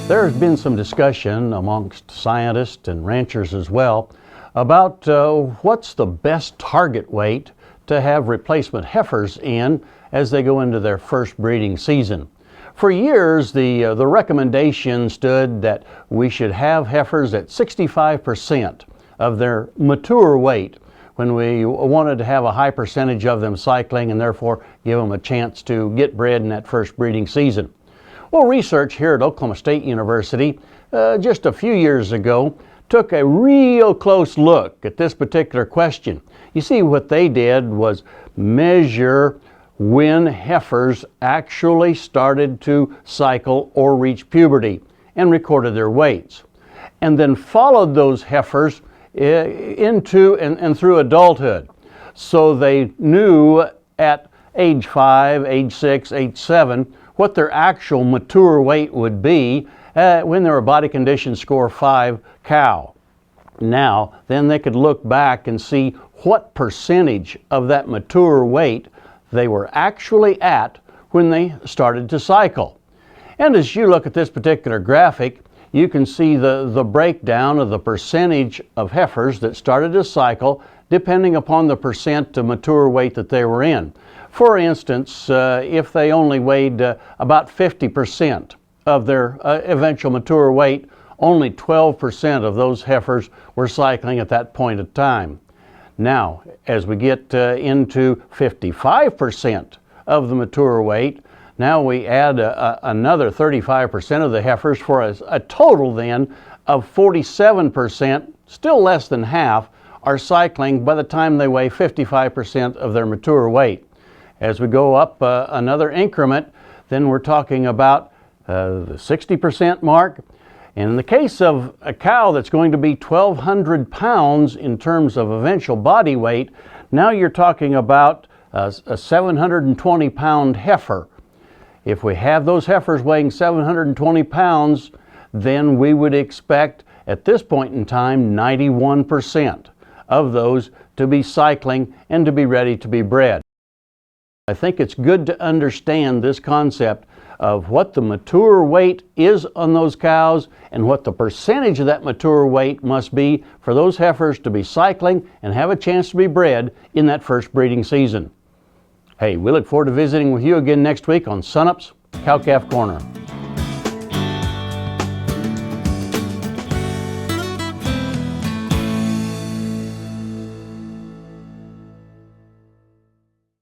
There's been some discussion amongst scientists and ranchers as well about what's the best target weight to have replacement heifers in as they go into their first breeding season. For years, the recommendation stood that we should have heifers at 65% of their mature weight when we wanted to have a high percentage of them cycling and therefore give them a chance to get bred in that first breeding season. Well, research here at Oklahoma State University just a few years ago took a real close look at this particular question. You see, what they did was measure when heifers actually started to cycle or reach puberty and recorded their weights, and then followed those heifers into and through adulthood. So they knew at age 5, age 6, age 7 what their actual mature weight would be when they were a body condition score 5 cow. Now, then they could look back and see what percentage of that mature weight they were actually at when they started to cycle. And as you look at this particular graphic, you can see the breakdown of the percentage of heifers that started to cycle depending upon the percent of mature weight that they were in. For instance, if they only weighed about 50% of their eventual mature weight, only 12% of those heifers were cycling at that point of time. Now, as we get into 55% of the mature weight, now we add another 35% of the heifers for a total then of 47%, still less than half, are cycling by the time they weigh 55% of their mature weight. As we go up another increment, then we're talking about the 60% mark. And in the case of a cow that's going to be 1,200 pounds in terms of eventual body weight, now you're talking about a 720-pound heifer. If we have those heifers weighing 720 pounds, then we would expect at this point in time 91% of those to be cycling and to be ready to be bred. I think it's good to understand this concept of what the mature weight is on those cows and what the percentage of that mature weight must be for those heifers to be cycling and have a chance to be bred in that first breeding season. Hey, we look forward to visiting with you again next week on Sunup's Cow-Calf Corner.